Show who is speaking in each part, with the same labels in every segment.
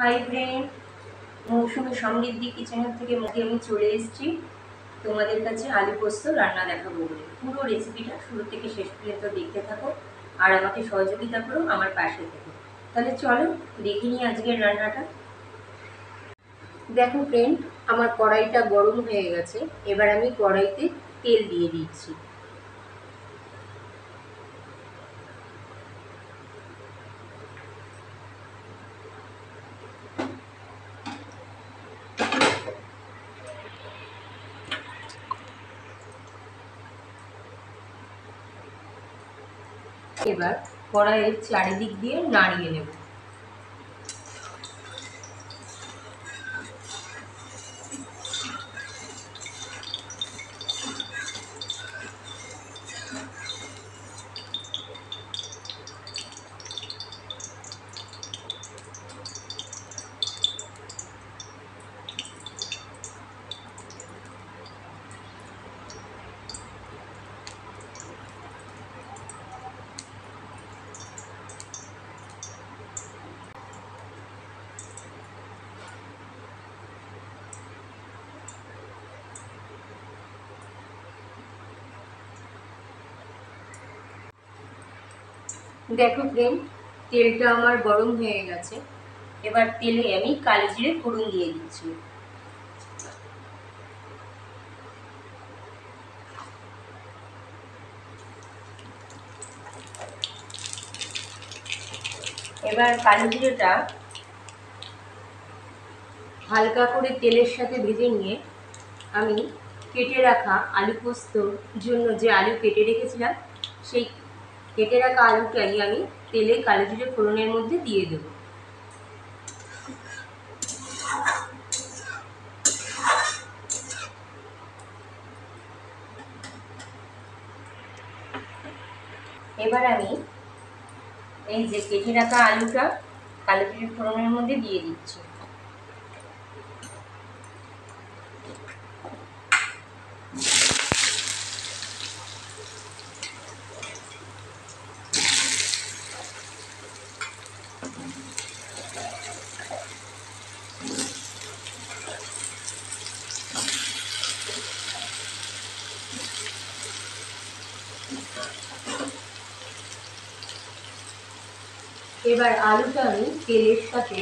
Speaker 1: Hi friend, মৌসুমি সমৃদ্ধি কিচেনের থেকে আমি চলে এসেছি তোমাদের কাছে আলু পোস্ত রান্না দেখাবো বলে। পুরো রেসিপিটা শুরু থেকে শেষ পর্যন্ত দেখতে থাকো আর আমাকে সহযোগিতা করো, আমার পাশে থেকো। তাহলে চলো দেখে নিই আজকের রান্নাটা। দেখো ফ্রেন্ড, আমার কড়াইটা গরম হয়ে গেছে। এবার আমি কড়াইতে তেল দিয়ে দিচ্ছি। এবার কড়াইয়ের চারিদিক দিয়ে নাড়িয়ে নেব। দেখো ফ্রেন্ড, তেলটা আমার গরম হয়ে গেছে। এবার তেলে আমি কালো জিরে ফোড়ন দিয়ে দিচ্ছি। এবার কালো জিরেটা হালকা করে তেলের সাথে ভেজে নিয়ে আমি কেটে রাখা আলু পোস্তর জন্য যে আলু কেটে রেখেছিলাম, সেই কেটে রাখা আলুটাই আমি তেলে কালো জিরে ফোড়নের মধ্যে দিয়ে দেব। এবার আমি এই যে কেটে রাখা আলুটা কালো জিরে ফোড়নের মধ্যে দিয়ে দিচ্ছি। এবার আলুটা আমি তেলের সাথে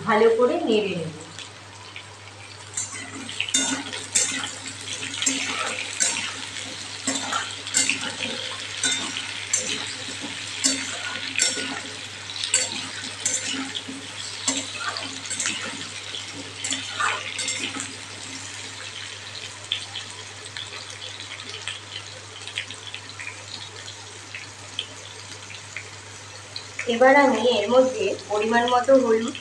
Speaker 1: ভালো করে নেড়ে নেব। এবার আমি এর মধ্যে পরিমাণ মতো হলুদ,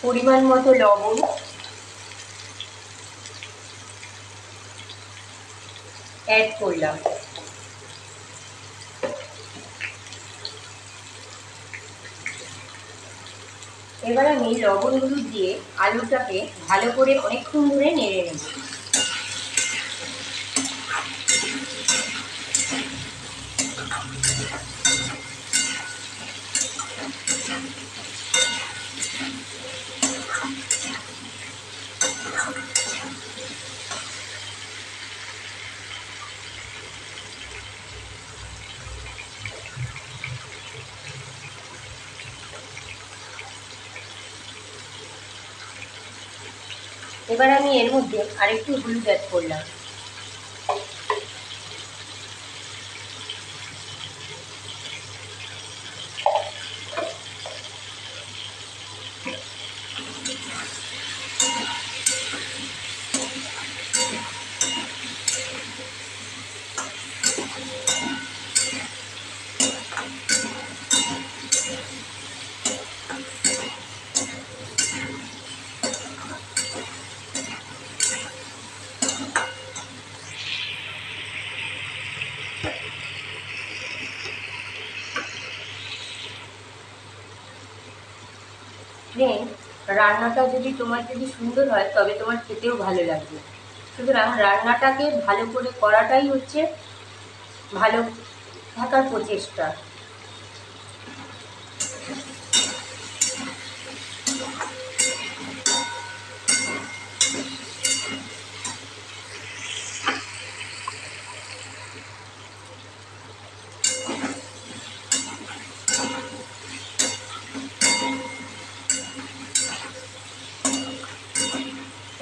Speaker 1: পরিমাণ মতো লবণ, অ্যাড করলাম। এবার আমি লবণ হলুদ দিয়ে আলুটাকে ভালো করে অনেকক্ষণ ধরে নেড়ে নেব। এবার আমি এর মধ্যে আরেকটু হলুদ অ্যাড করলাম। ফ্রেন্ড, রান্নাটা যদি সুন্দর হয় তবে তোমার খেতেও ভালো লাগবে। সুতরাং রান্নাটাকে ভালো করে করাটাই হচ্ছে ভালো থাকার প্রচেষ্টা।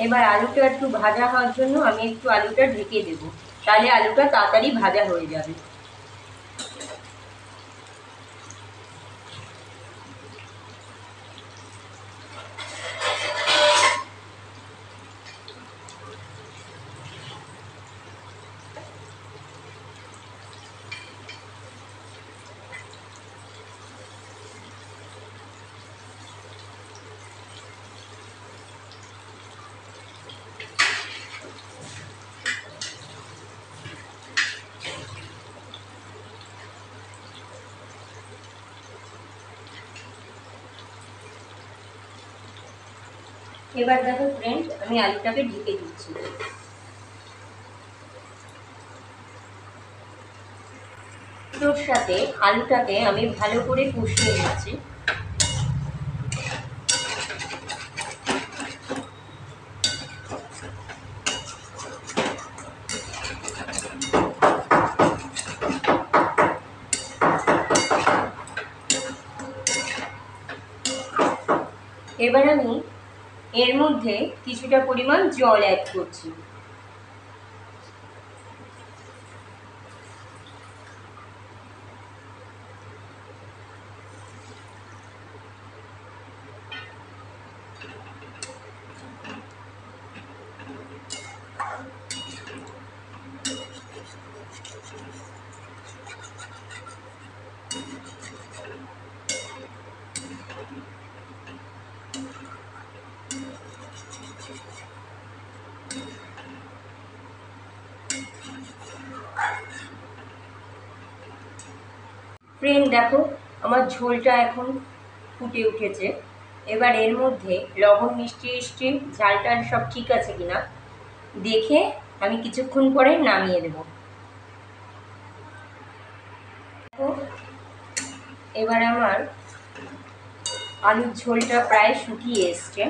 Speaker 1: এবার আলুটা একটু ভাজা হওয়ার জন্য আমি একটু আলুটা ঢেকে দেবো, তাহলে আলুটা তাড়াতাড়ি ভাজা হয়ে যাবে। এবার দেখো ফ্রেন্ড, আমি আলুটাকে ঢেকে দিচ্ছি। তোর সাথে আলুটাকে আমি ভালো করে কষিয়ে নিচ্ছি। এবার আমি এর মধ্যে কিছুটা পরিমাণ জল অ্যাড করছি। ফ্রেন্ড দেখো, আমার ঝোলটা এখন ফুটে উঠেছে। এবার এর মধ্যে লবণ, মিষ্টি ঝাল টাল সব ঠিক আছে কিনা দেখে আমি কিছুক্ষণ পরে নামিয়ে দেব। এবার আমার আলুর ঝোলটা প্রায় শুকিয়ে এসছে।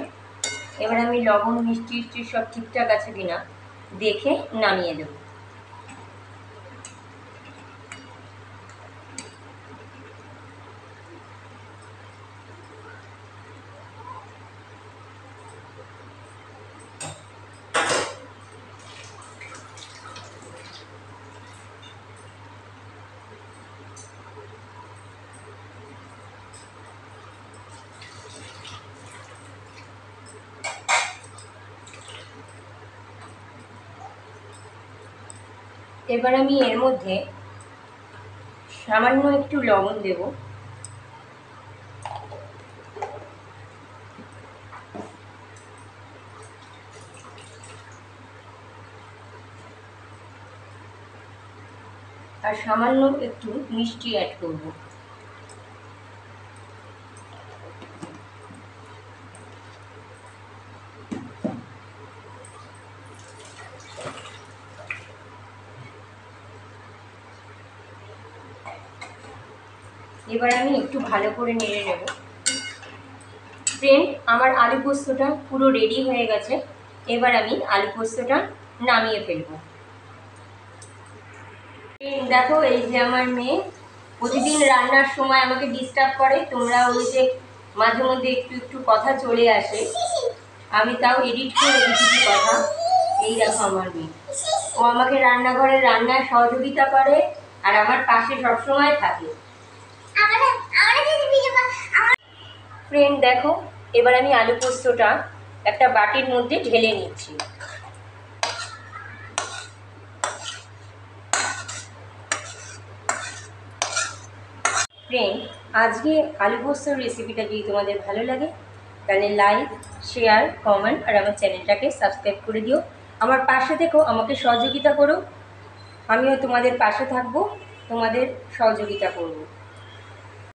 Speaker 1: এবার আমি লবণ, মিষ্টি সব ঠিকঠাক আছে কিনা দেখে নামিয়ে দেব। এবার আমি এর মধ্যে সামান্য একটু লবণ দেব। আর সামান্য একটু মিষ্টি অ্যাড করব। এবার আমি একটু ভালো করে নেড়ে নেব। ফ্রেন্ড, আমার আলু পোস্তটা পুরো রেডি হয়ে গেছে। এবার আমি আলু পোস্তটা নামিয়ে ফেলব। দেখো, এই যে আমার মেয়ে প্রতিদিন রান্নার সময় আমাকে ডিস্টার্ব করে। তোমরা ওই যে মাঝে মধ্যে একটু একটু কথা চলে আসে, আমি তাও এডিট করে রেখেছি কথা। এই দেখো আমার মেয়ে, ও আমাকে রান্নাঘরে রান্নায় সহযোগিতা করে আর আমার পাশে সবসময় থাকে। ফ্রেন্ড দেখো, এবার আমি আলু পোস্তটা একটা বাটির মধ্যে ঢেলে নিচ্ছি। ফ্রেন্ড, আজকে আলু পোস্তর রেসিপিটা যদি তোমাদের ভালো লাগে তাহলে লাইক, শেয়ার, কমেন্ট আর আমার চ্যানেলটাকে সাবস্ক্রাইব করে দিও। আমার পাশে থেকো, আমাকে সহযোগিতা করো। আমিও তোমাদের পাশে থাকবো, তোমাদের সহযোগিতা করব।